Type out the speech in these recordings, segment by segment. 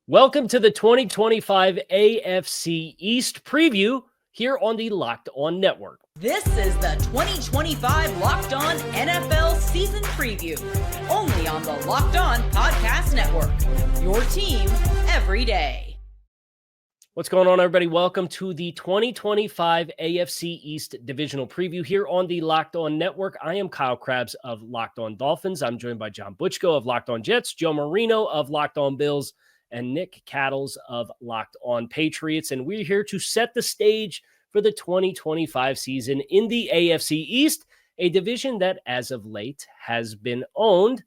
Welcome to the 2025 AFC East preview here on the Locked On Network. This is the 2025 Locked On NFL season preview, only on the Locked On Podcast Network. Your team every day. What's going on, everybody? Welcome to the 2025 AFC East divisional preview here on the Locked On Network. I am Kyle Krabs of Locked On Dolphins. I'm joined by John Butchco of Locked On Jets, Joe Marino of Locked On Bills, and Nick Cattles of Locked On Patriots. And we're here to set the stage for the 2025 season in the AFC East, a division that as of late has been owned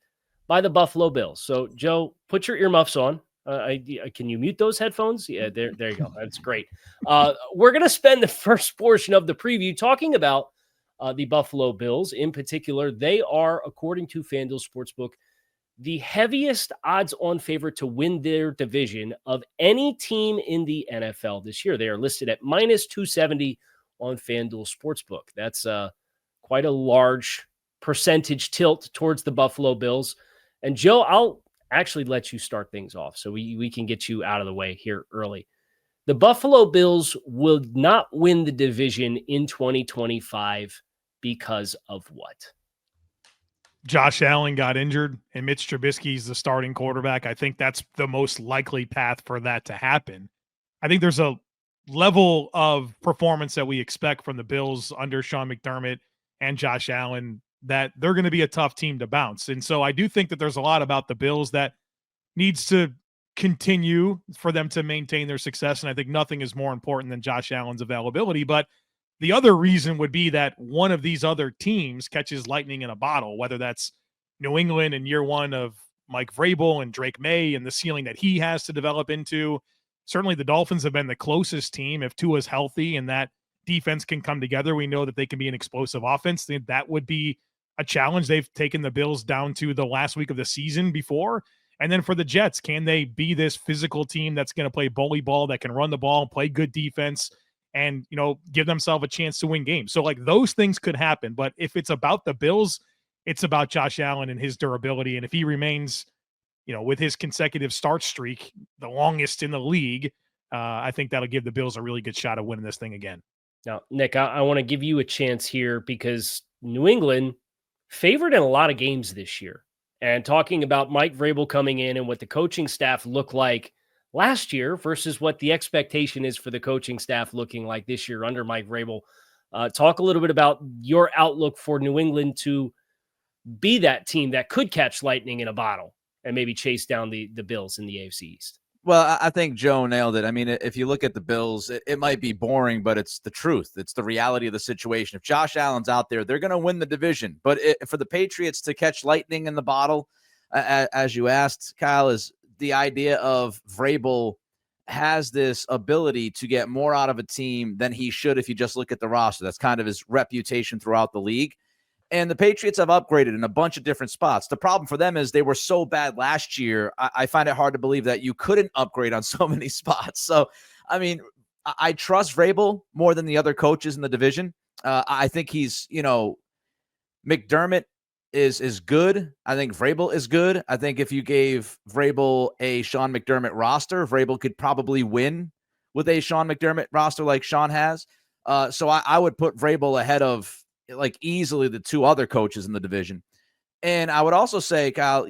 by the Buffalo Bills. So, Joe, put your earmuffs on. Can you mute those headphones? Yeah, there you go. That's great. We're going to spend the first portion of the preview talking about the Buffalo Bills in particular. They are, according to FanDuel Sportsbook, the heaviest odds-on favorite to win their division of any team in the NFL this year. They are listed at minus 270 on FanDuel Sportsbook. That's quite a large percentage tilt towards the Buffalo Bills. And Joe, I'll actually let you start things off so we can get you out of the way here early. The Buffalo Bills will not win the division in 2025 because of what? Josh Allen got injured and Mitch Trubisky's the starting quarterback. I think that's the most likely path for that to happen. I think there's a level of performance that we expect from the Bills under Sean McDermott and Josh Allen that they're going to be a tough team to bounce. And so I do think that there's a lot about the Bills that needs to continue for them to maintain their success. And I think nothing is more important than Josh Allen's availability. But the other reason would be that one of these other teams catches lightning in a bottle, whether that's New England in year one of Mike Vrabel and Drake May and the ceiling that he has to develop into. Certainly the Dolphins have been the closest team. If Tua's healthy and that defense can come together, we know that they can be an explosive offense. That would be a challenge. They've taken the Bills down to the last week of the season before. And then for the Jets, can they be this physical team that's going to play bully ball, that can run the ball, play good defense, and, give themselves a chance to win games? So, those things could happen. But if it's about the Bills, it's about Josh Allen and his durability. And if he remains, with his consecutive start streak, the longest in the league, I think that'll give the Bills a really good shot of winning this thing again. Now, Nick, I want to give you a chance here because New England favored in a lot of games this year. And talking about Mike Vrabel coming in and what the coaching staff looked like last year versus what the expectation is for the coaching staff looking like this year under Mike Vrabel. Talk a little bit about your outlook for New England to be that team that could catch lightning in a bottle and maybe chase down the Bills in the AFC East. Well, I think Joe nailed it. I mean, if you look at the Bills, it might be boring, but it's the truth. It's the reality of the situation. If Josh Allen's out there, they're going to win the division. But for the Patriots to catch lightning in the bottle, as you asked, Kyle, is the idea of Vrabel has this ability to get more out of a team than he should if you just look at the roster. That's kind of his reputation throughout the league. And the Patriots have upgraded in a bunch of different spots. The problem for them is they were so bad last year. I find it hard to believe that you couldn't upgrade on so many spots. So, I mean, I trust Vrabel more than the other coaches in the division. I think he's, McDermott is good. I think Vrabel is good. I think if you gave Vrabel a Sean McDermott roster, Vrabel could probably win with a Sean McDermott roster like Sean has. So I would put Vrabel ahead of easily the two other coaches in the division. And I would also say, Kyle,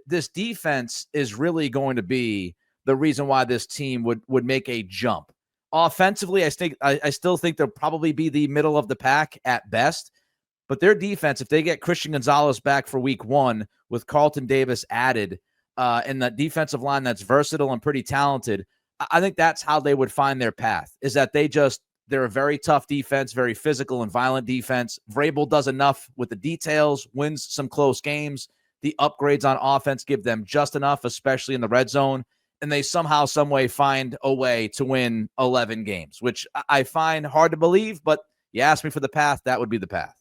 this defense is really going to be the reason why this team would make a jump. Offensively, I still think they'll probably be the middle of the pack at best. But their defense, if they get Christian Gonzalez back for week one with Carlton Davis added, and the defensive line that's versatile and pretty talented, I think that's how they would find their path, is that they're a very tough defense, very physical and violent defense. Vrabel does enough with the details, wins some close games. The upgrades on offense give them just enough, especially in the red zone. And they somehow, some way find a way to win 11 games, which I find hard to believe. But you ask me for the path, that would be the path.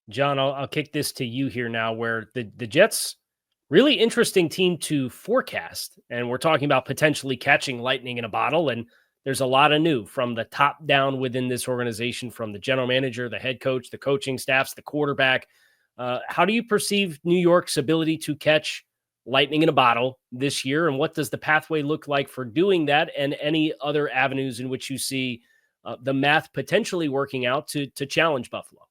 John, I'll kick this to you here now, where the Jets, really interesting team to forecast. And we're talking about potentially catching lightning in a bottle. And there's a lot of new from the top down within this organization, from the general manager, the head coach, the coaching staffs, the quarterback. How do you perceive New York's ability to catch lightning in a bottle this year? And what does the pathway look like for doing that, and any other avenues in which you see the math potentially working out to challenge Buffalo?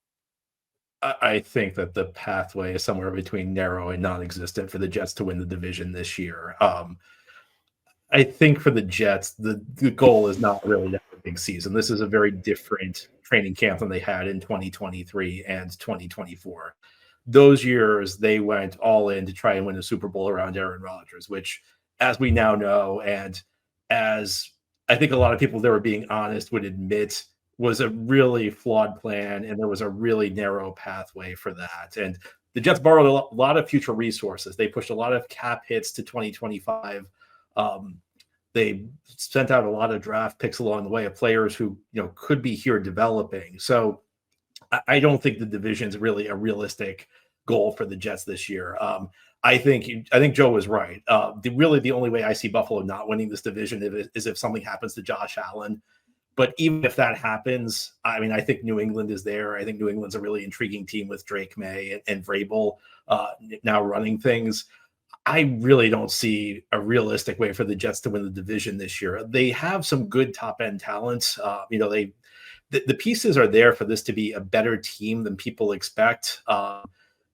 I think that the pathway is somewhere between narrow and non-existent for the Jets to win the division this year. I think for the Jets, the goal is not really that big season. This is a very different training camp than they had in 2023 and 2024. Those years, they went all in to try and win a Super Bowl around Aaron Rodgers, which, as we now know, and as I think a lot of people that were being honest would admit, was a really flawed plan, and there was a really narrow pathway for that. And the Jets borrowed a lot of future resources. They pushed a lot of cap hits to 2025. They sent out a lot of draft picks along the way of players who could be here developing. So I don't think the division is really a realistic goal for the Jets this year. I think Joe was right. The only way I see Buffalo not winning this division is if something happens to Josh Allen. But even if that happens, I mean, I think New England is there. I think New England's a really intriguing team with Drake May and Vrabel now running things. I really don't see a realistic way for the Jets to win the division this year. They have some good top-end talent. The pieces are there for this to be a better team than people expect.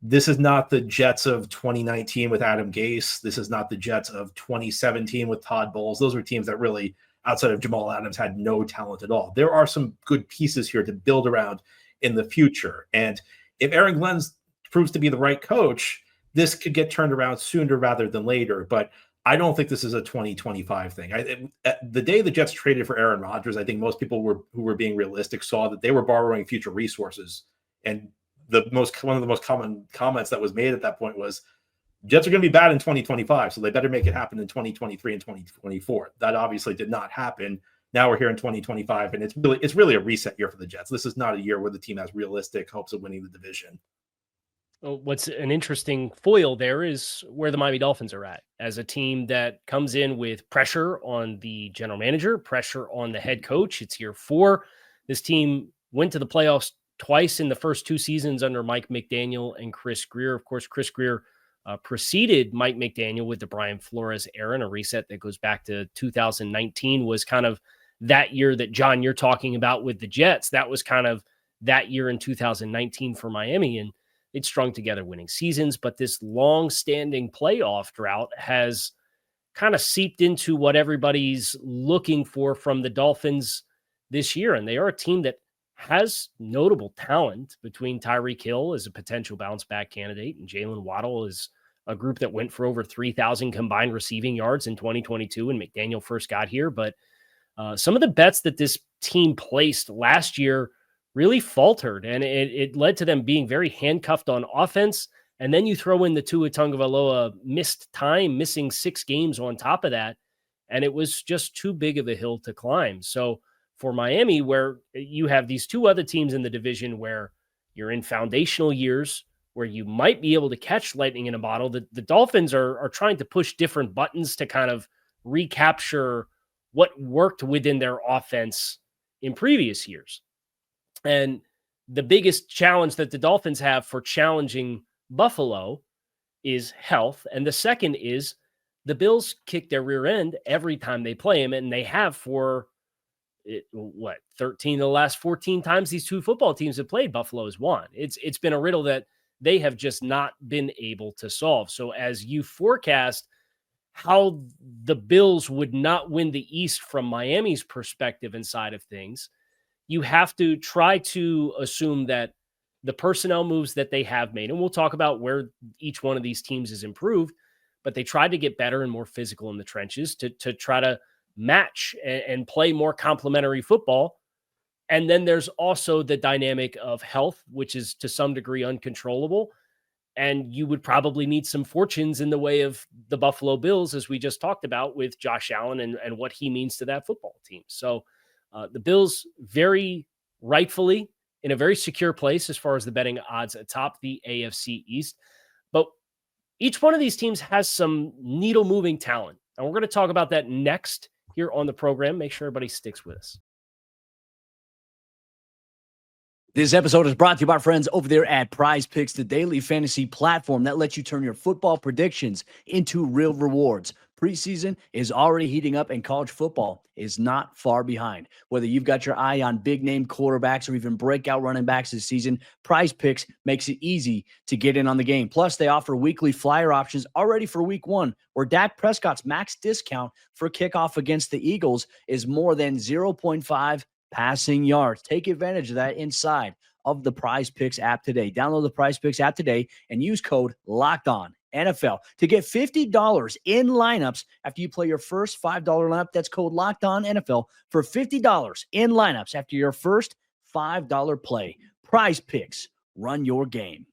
This is not the Jets of 2019 with Adam Gase. This is not the Jets of 2017 with Todd Bowles. Those were teams that really, outside of Jamal Adams, had no talent at all. There are some good pieces here to build around in the future. And if Aaron Glenn proves to be the right coach, this could get turned around sooner rather than later. But I don't think this is a 2025 thing. The day the Jets traded for Aaron Rodgers, I think most people who were being realistic saw that they were borrowing future resources. And one of the most common comments that was made at that point was, Jets are going to be bad in 2025, so they better make it happen in 2023 and 2024. That obviously did not happen. Now we're here in 2025, and it's really a reset year for the Jets. This is not a year where the team has realistic hopes of winning the division. What's an interesting foil there is where the Miami Dolphins are at as a team that comes in with pressure on the general manager, pressure on the head coach. It's year 4. This team went to the playoffs twice in the first 2 seasons under Mike McDaniel and Chris Grier. Of course, Chris Grier preceded Mike McDaniel with the Brian Flores era, and a reset that goes back to 2019 was kind of that year that, John, you're talking about with the Jets. That was kind of that year in 2019 for Miami, and it strung together winning seasons. But this long-standing playoff drought has kind of seeped into what everybody's looking for from the Dolphins this year, and they are a team that has notable talent between Tyreek Hill as a potential bounce-back candidate and Jalen Waddle is a group that went for over 3,000 combined receiving yards in 2022 when McDaniel first got here. But some of the bets that this team placed last year really faltered, and it led to them being very handcuffed on offense. And then you throw in the Tua Tagovailoa missing 6 games on top of that, and it was just too big of a hill to climb. So for Miami, where you have these 2 other teams in the division where you're in foundational years, where you might be able to catch lightning in a bottle, the Dolphins are trying to push different buttons to kind of recapture what worked within their offense in previous years. And the biggest challenge that the Dolphins have for challenging Buffalo is health. And the second is the Bills kick their rear end every time they play them, and they have for 13 of the last 14 times these 2 football teams have played, Buffalo has won. It's been a riddle that they have just not been able to solve. So as you forecast how the Bills would not win the East from Miami's perspective and side of things, you have to try to assume that the personnel moves that they have made, and we'll talk about where each one of these teams is improved, but they tried to get better and more physical in the trenches to try to match and play more complementary football. And then there's also the dynamic of health, which is to some degree uncontrollable. And you would probably need some fortunes in the way of the Buffalo Bills, as we just talked about with Josh Allen and what he means to that football team. So the Bills very rightfully in a very secure place as far as the betting odds atop the AFC East. But each one of these teams has some needle moving talent. And we're going to talk about that next here on the program. Make sure everybody sticks with us. This episode is brought to you by our friends over there at Prize Picks, the daily fantasy platform that lets you turn your football predictions into real rewards. Preseason is already heating up and college football is not far behind. Whether you've got your eye on big-name quarterbacks or even breakout running backs this season, Prize Picks makes it easy to get in on the game. Plus, they offer weekly flyer options already for week 1, where Dak Prescott's max discount for kickoff against the Eagles is more than 0.5 passing yards. Take advantage of that inside of the Prize Picks app today. Download the Prize Picks app today and use code LOCKEDON NFL to get $50 in lineups after you play your first $5 lineup. That's code LOCKEDON NFL for $50 in lineups after your first $5 play. Prize Picks, run your game.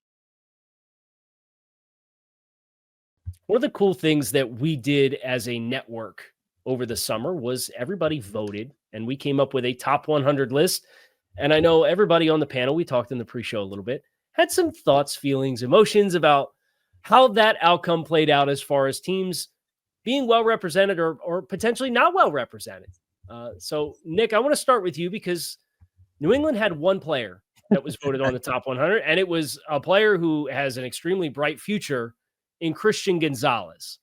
One of the cool things that we did as a network over the summer was everybody voted, and we came up with a top 100 list. And I know everybody on the panel, we talked in the pre-show a little bit, had some thoughts, feelings, emotions about how that outcome played out as far as teams being well represented or potentially not well represented. So, Nick, I want to start with you because New England had one player that was voted on the top 100, and it was a player who has an extremely bright future in Christian Gonzalez.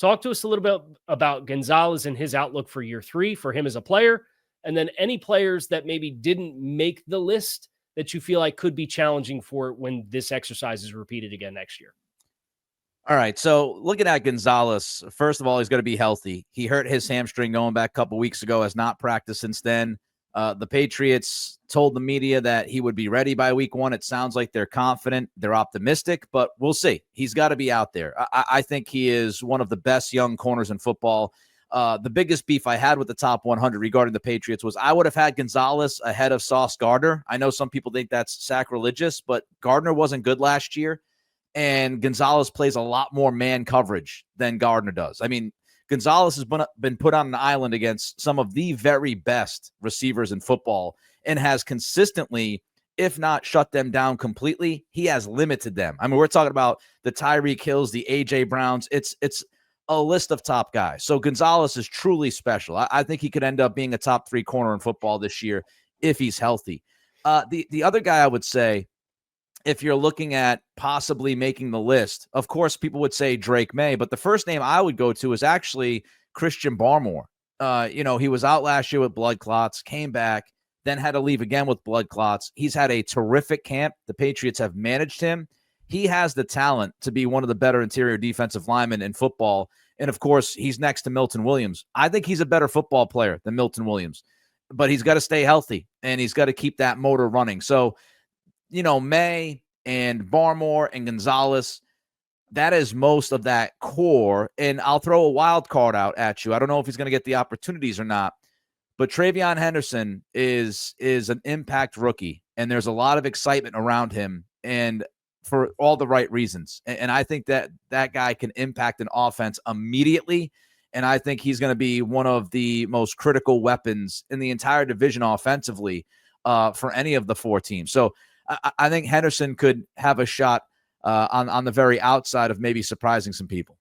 Talk to us a little bit about Gonzalez and his outlook for year 3 for him as a player, and then any players that maybe didn't make the list that you feel like could be challenging for when this exercise is repeated again next year. All right, so looking at Gonzalez, first of all, he's going to be healthy. He hurt his hamstring going back a couple weeks ago, has not practiced since then. The Patriots told the media that he would be ready by week 1. It sounds like they're confident, they're optimistic, but we'll see. He's got to be out there. I think he is one of the best young corners in football. The biggest beef I had with the top 100 regarding the Patriots was I would have had Gonzalez ahead of Sauce Gardner. I know some people think that's sacrilegious, but Gardner wasn't good last year. And Gonzalez plays a lot more man coverage than Gardner does. I mean, Gonzalez has been put on an island against some of the very best receivers in football and has consistently, if not shut them down completely, he has limited them. I mean, we're talking about the Tyreek Hills, the A.J. Browns. It's a list of top guys. So Gonzalez is truly special. I think he could end up being a top 3 corner in football this year if he's healthy. The other guy I would say, if you're looking at possibly making the list, of course, people would say Drake May, but the first name I would go to is actually Christian Barmore. He was out last year with blood clots, came back, then had to leave again with blood clots. He's had a terrific camp. The Patriots have managed him. He has the talent to be one of the better interior defensive linemen in football. And of course, he's next to Milton Williams. I think he's a better football player than Milton Williams, but he's got to stay healthy and he's got to keep that motor running. So, May and Barmore and Gonzalez, that is most of that core. And I'll throw a wild card out at you. I don't know if he's going to get the opportunities or not, but Travion Henderson is an impact rookie, and there's a lot of excitement around him, and for all the right reasons. And I think that guy can impact an offense immediately, and I think he's going to be one of the most critical weapons in the entire division offensively for any of the 4 teams. So I think Henderson could have a shot on the very outside of maybe surprising some people.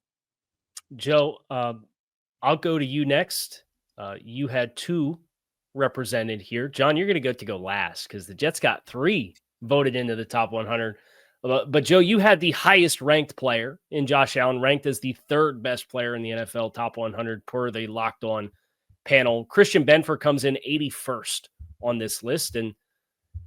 Joe, I'll go to you next. You had 2 represented here. John, you're going to go last because the Jets got 3 voted into the top 100. But Joe, you had the highest ranked player in Josh Allen, ranked as the 3rd best player in the NFL top 100 per the Locked On panel. Christian Benford comes in 81st on this list, and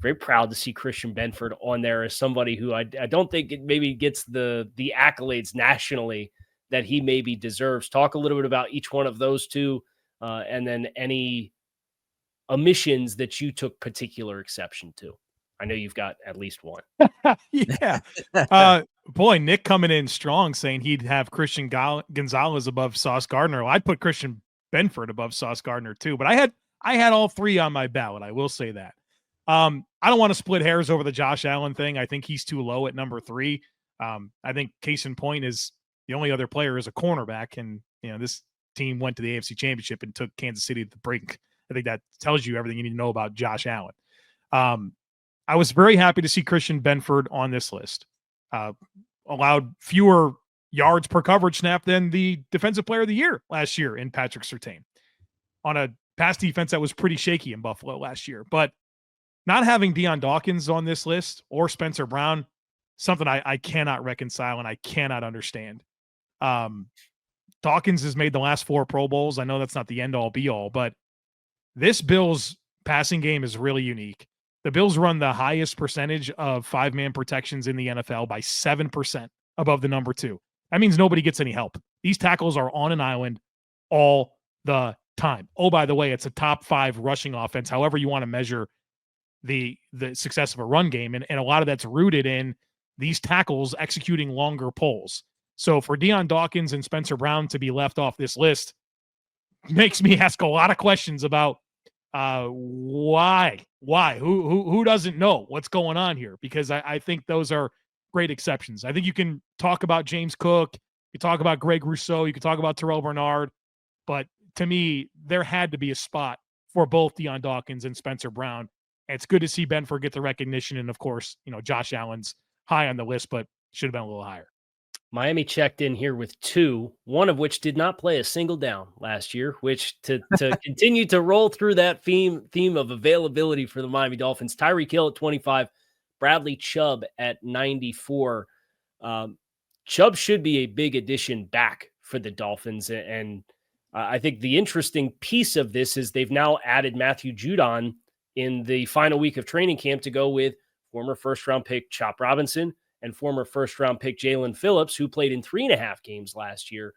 very proud to see Christian Benford on there as somebody who I don't think it maybe gets the accolades nationally that he maybe deserves. Talk a little bit about each one of those 2, and then any omissions that you took particular exception to. I know you've got at least one. Yeah. Boy, Nick coming in strong saying he'd have Christian Gonzalez above Sauce Gardner. Well, I'd put Christian Benford above Sauce Gardner too, but I had all 3 on my ballot. I will say that. I don't want to split hairs over the Josh Allen thing. I think he's too low at number 3. I think case in point is the only other player is a cornerback, and this team went to the AFC Championship and took Kansas City to the brink. I think that tells you everything you need to know about Josh Allen. I was very happy to see Christian Benford on this list. Allowed fewer yards per coverage snap than the defensive player of the year last year in Patrick Surtain on a pass defense that was pretty shaky in Buffalo last year. But not having Deion Dawkins on this list or Spencer Brown, something I cannot reconcile and I cannot understand. Dawkins has made the last 4 Pro Bowls. I know that's not the end-all, be-all, but this Bills passing game is really unique. The Bills run the highest percentage of 5-man protections in the NFL by 7% above the number 2. That means nobody gets any help. These tackles are on an island all the time. Oh, by the way, it's a top 5 rushing offense, however you want to measure the success of a run game. And a lot of that's rooted in these tackles executing longer pulls. So for Deion Dawkins and Spencer Brown to be left off this list makes me ask a lot of questions about why, who doesn't know what's going on here? Because I think those are great exceptions. I think you can talk about James Cook, you talk about Greg Rousseau, you can talk about Terrell Bernard, but to me, there had to be a spot for both Deion Dawkins and Spencer Brown. And it's good to see Benford get the recognition. And of course, Josh Allen's high on the list, but should have been a little higher. Miami checked in here with 2, one of which did not play a single down last year, which to continue to roll through that theme of availability for the Miami Dolphins. Tyreek Hill at 25, Bradley Chubb at 94. Chubb should be a big addition back for the Dolphins. And I think the interesting piece of this is they've now added Matthew Judon in the final week of training camp to go with former first-round pick Chop Robinson and former first-round pick Jalen Phillips, who played in 3.5 games last year.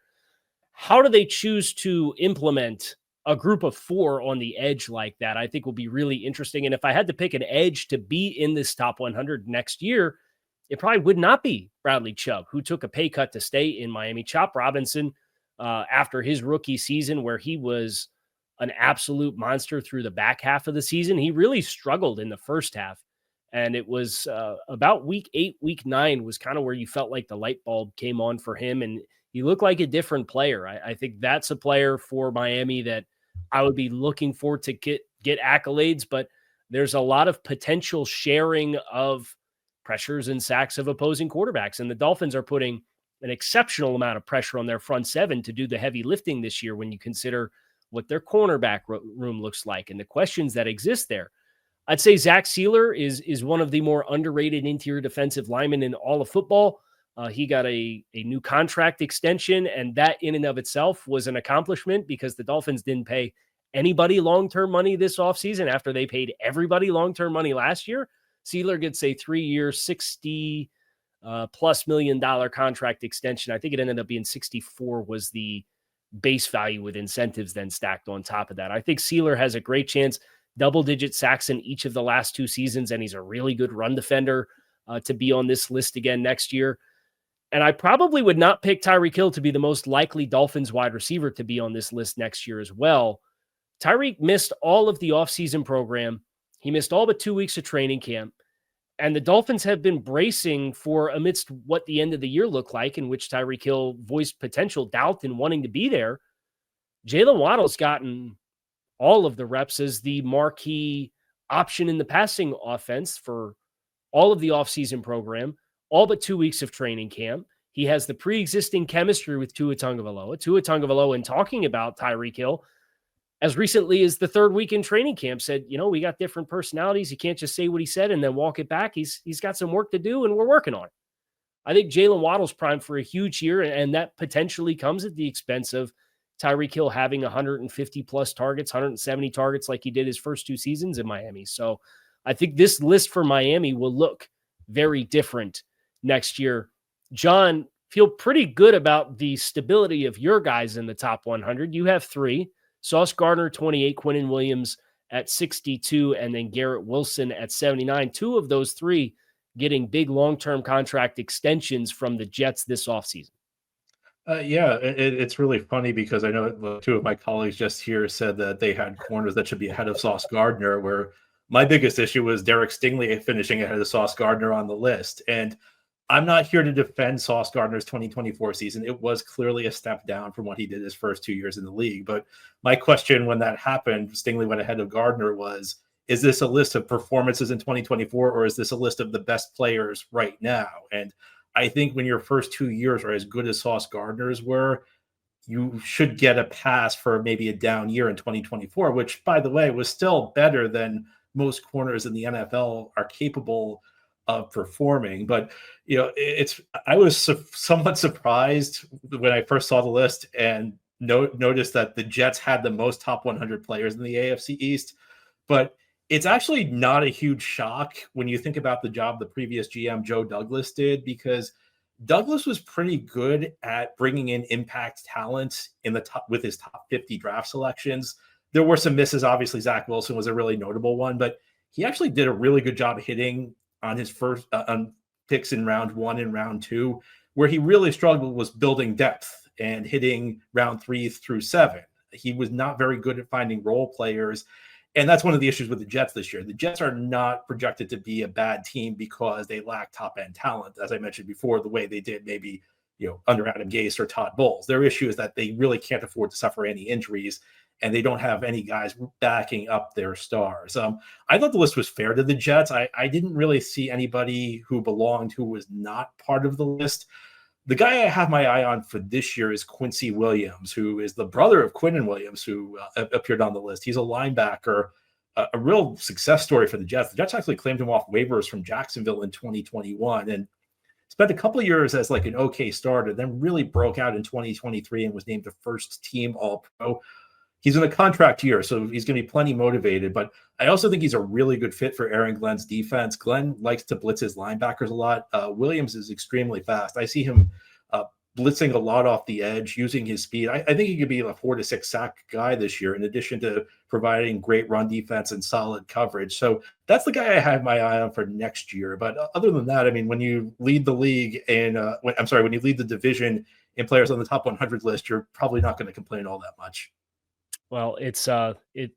How do they choose to implement a group of 4 on the edge like that? I think will be really interesting. And if I had to pick an edge to be in this top 100 next year, it probably would not be Bradley Chubb, who took a pay cut to stay in Miami. Chop Robinson, after his rookie season where he was an absolute monster through the back half of the season, he really struggled in the first half. And it was about week 8, week 9 was kind of where you felt like the light bulb came on for him. And he looked like a different player. I think that's a player for Miami that I would be looking for to get accolades, but there's a lot of potential sharing of pressures and sacks of opposing quarterbacks. And the Dolphins are putting an exceptional amount of pressure on their front 7 to do the heavy lifting this year when you consider what their cornerback room looks like and the questions that exist there. I'd say Zach Sealer is one of the more underrated interior defensive linemen in all of football. He got a new contract extension, and that in and of itself was an accomplishment because the Dolphins didn't pay anybody long-term money this offseason after they paid everybody long-term money last year. Sealer gets a 3-year, $60+ million contract extension. I think it ended up being 64 was the base value with incentives then stacked on top of that. I think Sealer has a great chance, double-digit sacks in each of the last 2 seasons, and he's a really good run defender to be on this list again next year. And I probably would not pick Tyreek Hill to be the most likely Dolphins wide receiver to be on this list next year as well. Tyreek missed all of the offseason program. He missed all but 2 weeks of training camp. And the Dolphins have been bracing for amidst what the end of the year looked like, in which Tyreek Hill voiced potential doubt in wanting to be there. Jalen Waddle's gotten all of the reps as the marquee option in the passing offense for all of the offseason program, all but 2 weeks of training camp. He has the pre-existing chemistry with Tua Tagovailoa. Tua Tagovailoa, in talking about Tyreek Hill, as recently as the 3rd week in training camp, said, we got different personalities. You can't just say what he said and then walk it back. He's got some work to do, and we're working on it. I think Jalen Waddle's primed for a huge year, and that potentially comes at the expense of Tyreek Hill having 150+ targets, 170 targets like he did his first 2 seasons in Miami. So I think this list for Miami will look very different next year. John, feel pretty good about the stability of your guys in the top 100. You have 3. Sauce Gardner, 28, Quinnen Williams at 62, and then Garrett Wilson at 79. 2 of those 3 getting big long-term contract extensions from the Jets this offseason. It's really funny because I know 2 of my colleagues just here said that they had corners that should be ahead of Sauce Gardner, where my biggest issue was Derek Stingley finishing ahead of Sauce Gardner on the list. And I'm not here to defend Sauce Gardner's 2024 season. It was clearly a step down from what he did his first 2 years in the league. But my question when that happened, Stingley went ahead of Gardner, was, is this a list of performances in 2024, or is this a list of the best players right now? And I think when your first 2 years are as good as Sauce Gardner's were, you should get a pass for maybe a down year in 2024, which, by the way, was still better than most corners in the NFL are capable of performing. But I was somewhat surprised when I first saw the list and noticed that the Jets had the most top 100 players in the AFC East. But it's actually not a huge shock when you think about the job the previous GM Joe Douglas did, because Douglas was pretty good at bringing in impact talent in the top with his top 50 draft selections. There were some misses. Obviously, Zach Wilson was a really notable one, but he actually did a really good job hitting on his first on picks in round 1 and round 2. Where he really struggled was building depth and hitting round 3 through 7. He was not very good at finding role players. And that's one of the issues with the Jets this year. The Jets are not projected to be a bad team because they lack top-end talent, as I mentioned before, the way they did maybe under Adam Gase or Todd Bowles. Their issue is that they really can't afford to suffer any injuries, and they don't have any guys backing up their stars. I thought the list was fair to the Jets. I didn't really see anybody who belonged who was not part of the list. The guy I have my eye on for this year is Quincy Williams, who is the brother of Quinnen Williams, who appeared on the list. He's a linebacker, a real success story for the Jets. The Jets actually claimed him off waivers from Jacksonville in 2021 and spent a couple of years as like an okay starter, then really broke out in 2023 and was named a first team All-Pro. He's in a contract year, so he's going to be plenty motivated. But I also think he's a really good fit for Aaron Glenn's defense. Glenn likes to blitz his linebackers a lot. Williams is extremely fast. I see him blitzing a lot off the edge, using his speed. I think he could be a 4 to 6 sack guy this year, in addition to providing great run defense and solid coverage. So that's the guy I have my eye on for next year. But other than that, I mean, when you lead the league when you lead the division in players on the top 100 list, you're probably not going to complain all that much. Well,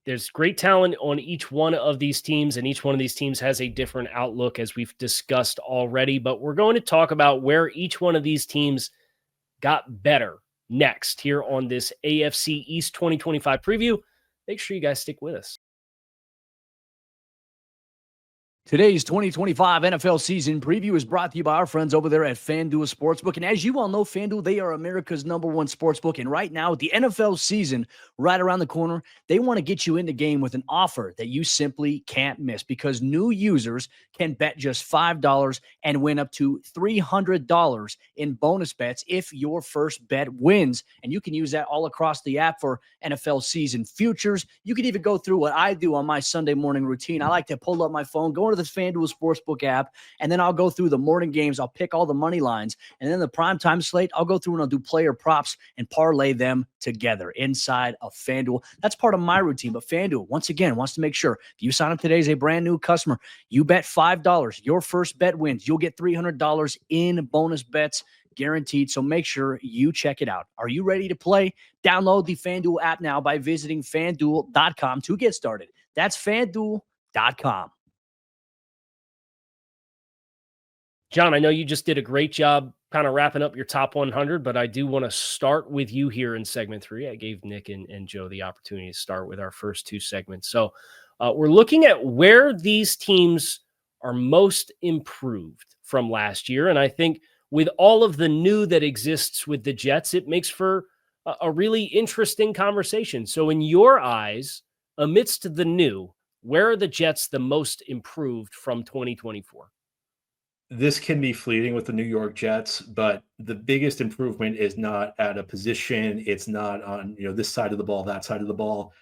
there's great talent on each one of these teams, and each one of these teams has a different outlook, as we've discussed already. But we're going to talk about where each one of these teams got better next here on this AFC East 2025 preview. Make sure you guys stick with us. Today's 2025 NFL season preview is brought to you by our friends over there at FanDuel Sportsbook. And as you all know, FanDuel, they are America's #1 sportsbook. And right now, with the NFL season right around the corner, they want to get you in the game with an offer that you simply can't miss, because new users can bet just $5 and win up to $300 in bonus bets if your first bet wins. And you can use that all across the app for NFL season futures. You can even go through what I do on my Sunday morning routine. I like to pull up my phone, go into the FanDuel Sportsbook app, and then I'll go through the morning games. I'll pick all the money lines, and then the primetime slate, I'll go through and I'll do player props and parlay them together inside of FanDuel. That's part of my routine. But FanDuel, once again, wants to make sure if you sign up today as a brand new customer, you bet $5, your first bet wins, you'll get $300 in bonus bets guaranteed. So make sure you check it out. Are you ready to play? Download the FanDuel app now by visiting FanDuel.com to get started. That's FanDuel.com. John, I know you just did a great job kind of wrapping up your top 100, but I do want to start with you here in segment 3. I gave Nick and Joe the opportunity to start with our first 2 segments. So we're looking at where these teams are most improved from last year. And I think with all of the new that exists with the Jets, it makes for a really interesting conversation. So in your eyes, amidst the new, where are the Jets the most improved from 2024? This can be fleeting with the New York Jets, but the biggest improvement is not at a position. It's not on this side of the ball, that side of the ball.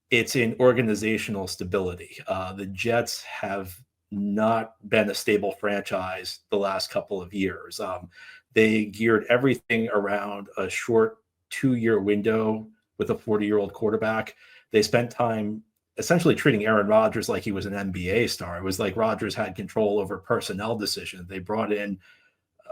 It's in organizational stability. The Jets have not been a stable franchise the last couple of years. They geared everything around a short 2-year window with a 40-year-old quarterback. They spent time essentially treating Aaron Rodgers like he was an NBA star. It was like Rodgers had control over personnel decisions. They brought in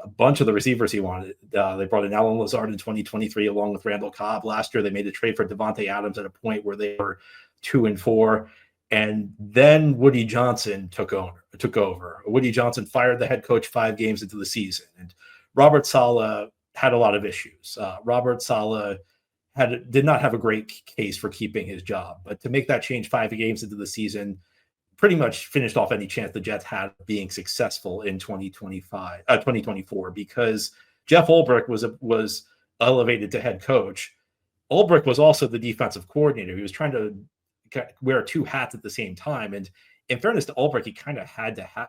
a bunch of the receivers he wanted. They brought in Alan Lazard in 2023 along with Randall Cobb. Last year, they made a trade for Devontae Adams at a point where they were 2-4. And then Woody Johnson took over. Woody Johnson fired the head coach 5 games into the season. And Robert Saleh had a lot of issues. Robert Saleh did not have a great case for keeping his job, but to make that change 5 games into the season pretty much finished off any chance the Jets had of being successful in 2024, because Jeff Ulbrich was elevated to head coach. Ulbrich was also the defensive coordinator. He was trying to wear 2 hats at the same time. And in fairness to Ulbrich, he kind of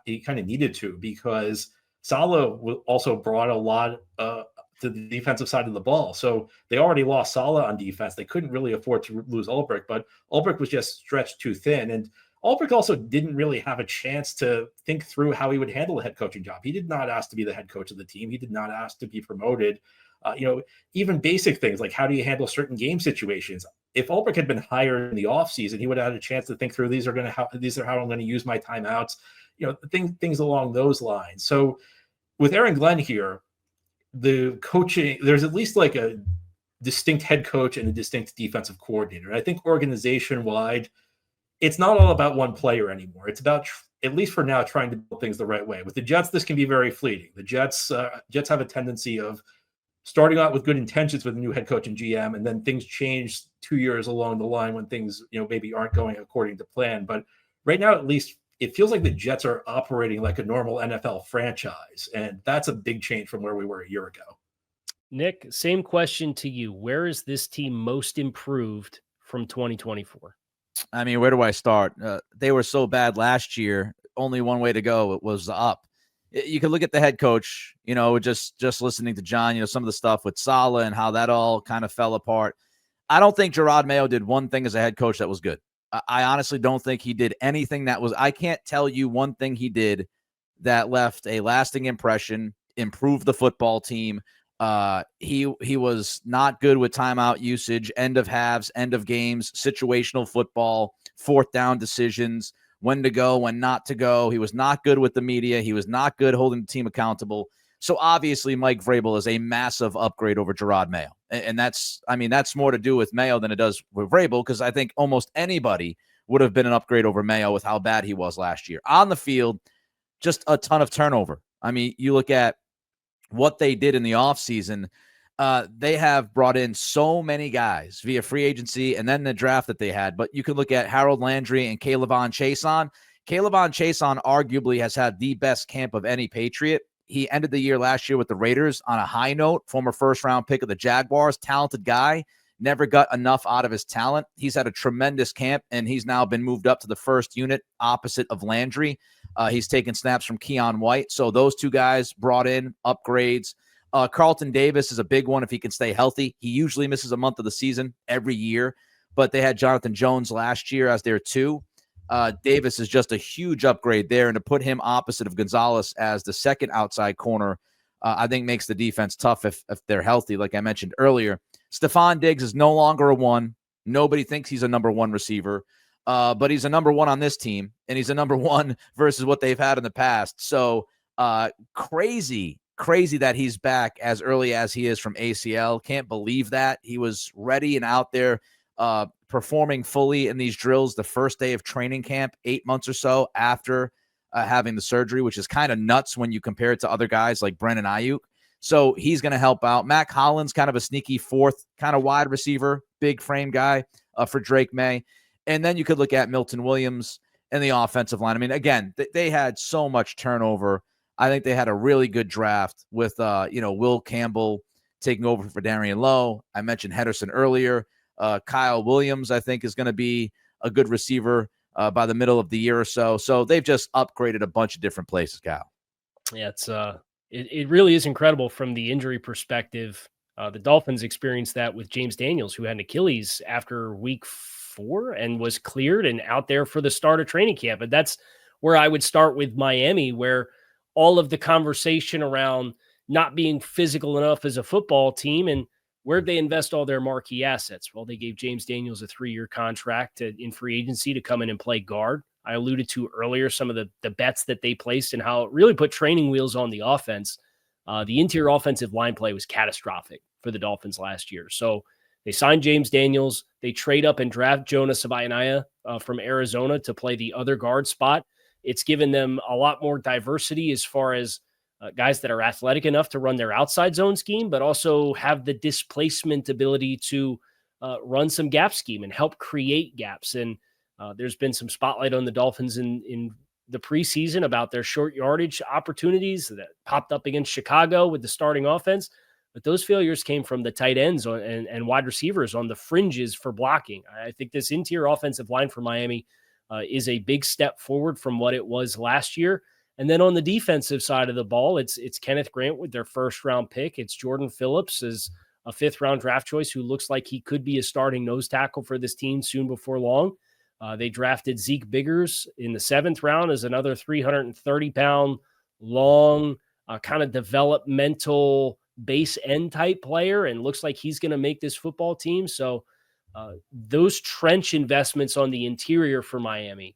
he kind of needed to, because Saleh also brought a lot to the defensive side of the ball. So they already lost Saleh on defense. They couldn't really afford to lose Ulbrich, but Ulbrich was just stretched too thin. And Ulbrich also didn't really have a chance to think through how he would handle the head coaching job. He did not ask to be the head coach of the team. He did not ask to be promoted. Even basic things like how do you handle certain game situations? If Ulbrich had been hired in the offseason, he would have had a chance to think through these are how I'm going to use my timeouts, things along those lines. So with Aaron Glenn here, the coaching, there's at least like a distinct head coach and a distinct defensive coordinator. And I think organization wide, it's not all about one player anymore. It's about, at least for now, trying to build things the right way. With the Jets, this can be very fleeting. The Jets have a tendency of starting out with good intentions with a new head coach and GM, and then things change 2 years along the line when things, maybe aren't going according to plan. But right now, at least, it feels like the Jets are operating like a normal NFL franchise, and that's a big change from where we were a year ago. Nick, same question to you. Where is this team most improved from 2024? I mean, where do I start? They were so bad last year. Only one way to go. It was up. You could look at the head coach, just listening to John, some of the stuff with Saleh and how that all kind of fell apart. I don't think Gerard Mayo did one thing as a head coach that was good. I honestly don't think he did anything I can't tell you one thing he did that left a lasting impression, improved the football team. He was not good with timeout usage, end of halves, end of games, situational football, fourth down decisions, when to go, when not to go. He was not good with the media. He was not good holding the team accountable. So obviously Mike Vrabel is a massive upgrade over Gerard Mayo. And that's more to do with Mayo than it does with Vrabel, because I think almost anybody would have been an upgrade over Mayo with how bad he was last year. On the field, just a ton of turnover. I mean, you look at what they did in the offseason, they have brought in so many guys via free agency and then the draft that they had. But you can look at Harold Landry and Kayvon Chason. Kayvon Chason arguably has had the best camp of any Patriot. He ended the year last year with the Raiders on a high note, former first-round pick of the Jaguars, talented guy, never got enough out of his talent. He's had a tremendous camp, and he's now been moved up to the first unit opposite of Landry. He's taken snaps from Keon White. So those two guys brought in upgrades. Carlton Davis is a big one if he can stay healthy. He usually misses a month of the season every year, but they had Jonathan Jones last year as their two. Davis is just a huge upgrade there, and to put him opposite of Gonzalez as the second outside corner, I think makes the defense tough if they're healthy, like I mentioned earlier. Stephon Diggs is no longer a one. Nobody thinks he's a number one receiver, but he's a number one on this team, and he's a number one versus what they've had in the past. So crazy that he's back as early as he is from ACL. Can't believe that. He was ready and out there performing fully in these drills the first day of training camp, 8 months or so after having the surgery, which is kind of nuts when you compare it to other guys like Brandon Ayuk. So he's going to help out. Mac Hollins, kind of a sneaky fourth kind of wide receiver, big frame guy for Drake May. And then you could look at Milton Williams and the offensive line. I mean, again, they had so much turnover. I think they had a really good draft with, Will Campbell taking over for Darian Lowe. I mentioned Henderson earlier. Kyle Williams, I think, is going to be a good receiver by the middle of the year or so. So they've just upgraded a bunch of different places, Kyle. Yeah, it really is incredible from the injury perspective. The Dolphins experienced that with James Daniels, who had an Achilles after week 4 and was cleared and out there for the start of training camp. And that's where I would start with Miami, where all of the conversation around not being physical enough as a football team, and where'd they invest all their marquee assets? Well, they gave James Daniels a 3-year contract in free agency to come in and play guard. I alluded to earlier some of the bets that they placed and how it really put training wheels on the offense. The interior offensive line play was catastrophic for the Dolphins last year. So they signed James Daniels. They trade up and draft Jonah Sabayanaya from Arizona to play the other guard spot. It's given them a lot more diversity as far as guys that are athletic enough to run their outside zone scheme, but also have the displacement ability to run some gap scheme and help create gaps. And there's been some spotlight on the Dolphins in the preseason about their short yardage opportunities that popped up against Chicago with the starting offense. But those failures came from the tight ends and wide receivers on the fringes for blocking. I think this interior offensive line for Miami is a big step forward from what it was last year. And then on the defensive side of the ball, it's Kenneth Grant with their first-round pick. It's Jordan Phillips as a fifth-round draft choice who looks like he could be a starting nose tackle for this team soon before long. They drafted Zeke Biggers in the 7th round as another 330-pound, long, kind of developmental base end type player, and looks like he's going to make this football team. So those trench investments on the interior for Miami,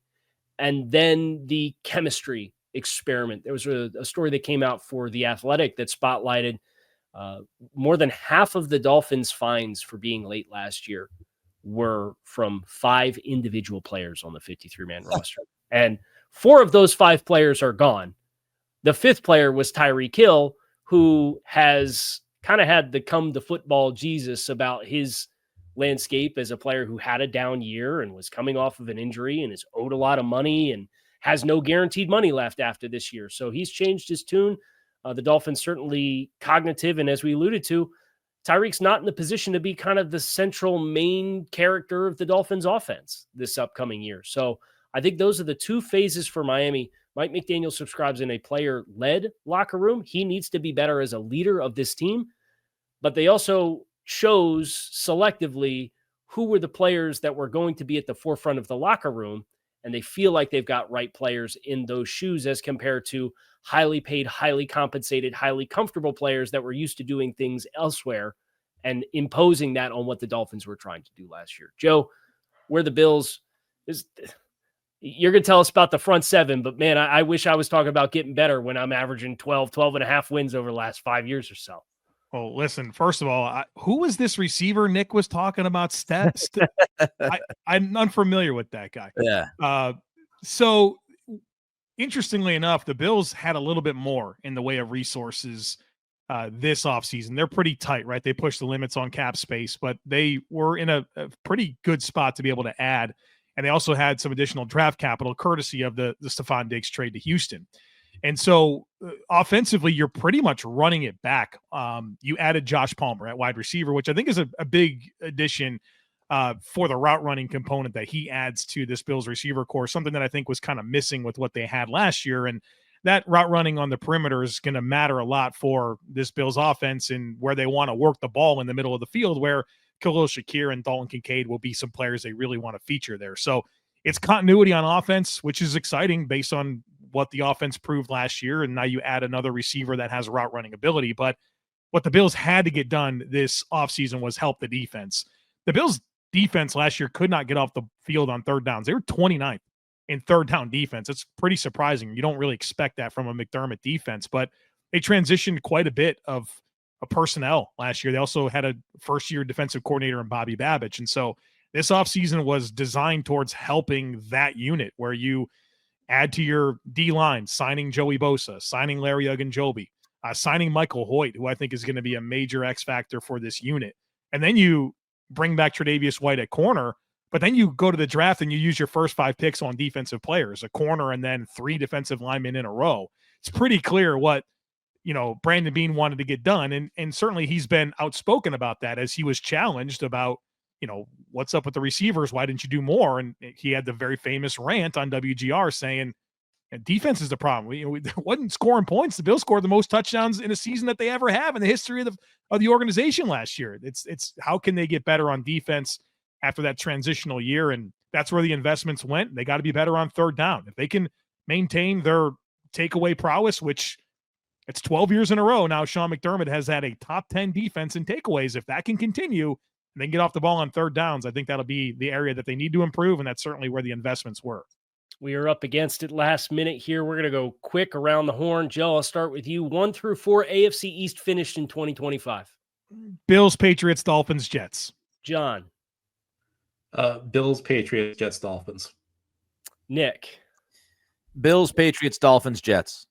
and then the chemistry experiment. There was a story that came out for The Athletic that spotlighted more than half of the Dolphins' fines for being late last year were from 5 individual players on the 53-man roster. And 4 of those 5 players are gone. The 5th player was Tyreek Hill, who has kind of had the come to football Jesus about his landscape as a player who had a down year and was coming off of an injury and is owed a lot of money and has no guaranteed money left after this year. So he's changed his tune. The Dolphins certainly cognitive. And as we alluded to, Tyreek's not in the position to be kind of the central main character of the Dolphins offense this upcoming year. So I think those are the 2 phases for Miami. Mike McDaniel subscribes in a player-led locker room. He needs to be better as a leader of this team, but they also chose selectively who were the players that were going to be at the forefront of the locker room, and they feel like they've got right players in those shoes as compared to highly paid, highly compensated, highly comfortable players that were used to doing things elsewhere and imposing that on what the Dolphins were trying to do last year. Joe, where the Bills is... You're going to tell us about the front 7, but man, I wish I was talking about getting better when I'm averaging 12 and a half wins over the last 5 years or so. Well, listen, first of all, who was this receiver Nick was talking about? I'm unfamiliar with that guy. Yeah. So interestingly enough, the Bills had a little bit more in the way of resources this offseason. They're pretty tight, right? They pushed the limits on cap space, but they were in a pretty good spot to be able to add. And they also had some additional draft capital courtesy of the Stephon Diggs trade to Houston. And so offensively, you're pretty much running it back. You added Josh Palmer at wide receiver, which I think is a big addition for the route running component that he adds to this Bills receiver core, something that I think was kind of missing with what they had last year. And that route running on the perimeter is going to matter a lot for this Bills offense and where they want to work the ball in the middle of the field, where Khalil Shakir and Dalton Kincaid will be some players they really want to feature there. So it's continuity on offense, which is exciting based on what the offense proved last year. And now you add another receiver that has route running ability. But what the Bills had to get done this offseason was help the defense. The Bills defense last year could not get off the field on third downs. They were 29th in third down defense. It's pretty surprising. You don't really expect that from a McDermott defense, but they transitioned quite a bit of personnel last year. They also had a first-year defensive coordinator in Bobby Babich. And so this offseason was designed towards helping that unit, where you add to your D-line, signing Joey Bosa, signing Larry Ogunjobi, signing Michael Hoyt, who I think is going to be a major X factor for this unit. And then you bring back Tre'Davious White at corner, but then you go to the draft and you use your first 5 picks on defensive players, a corner and then 3 defensive linemen in a row. It's pretty clear what Brandon Beane wanted to get done. And certainly he's been outspoken about that as he was challenged about, what's up with the receivers? Why didn't you do more? And he had the very famous rant on WGR saying, defense is the problem. We wasn't scoring points. The Bills scored the most touchdowns in a season that they ever have in the history of the organization last year. It's how can they get better on defense after that transitional year? And that's where the investments went. They got to be better on third down. If they can maintain their takeaway prowess, which it's 12 years in a row now, Sean McDermott has had a top 10 defense in takeaways. If that can continue and then get off the ball on third downs, I think that'll be the area that they need to improve, and that's certainly where the investments were. We are up against it last minute here. We're going to go quick around the horn. Joe, I'll start with you. 1 through 4 AFC East finished in 2025. Bills, Patriots, Dolphins, Jets. John. Bills, Patriots, Jets, Dolphins. Nick. Bills, Patriots, Dolphins, Jets.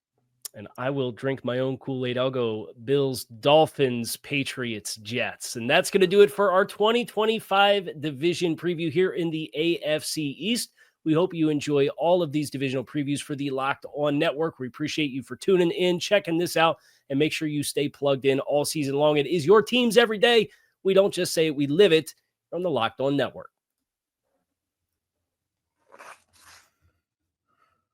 And I will drink my own Kool-Aid. I'll go Bills, Dolphins, Patriots, Jets. And that's going to do it for our 2025 division preview here in the AFC East. We hope you enjoy all of these divisional previews for the Locked On Network. We appreciate you for tuning in, checking this out, and make sure you stay plugged in all season long. It is your teams every day. We don't just say it, we live it on the Locked On Network.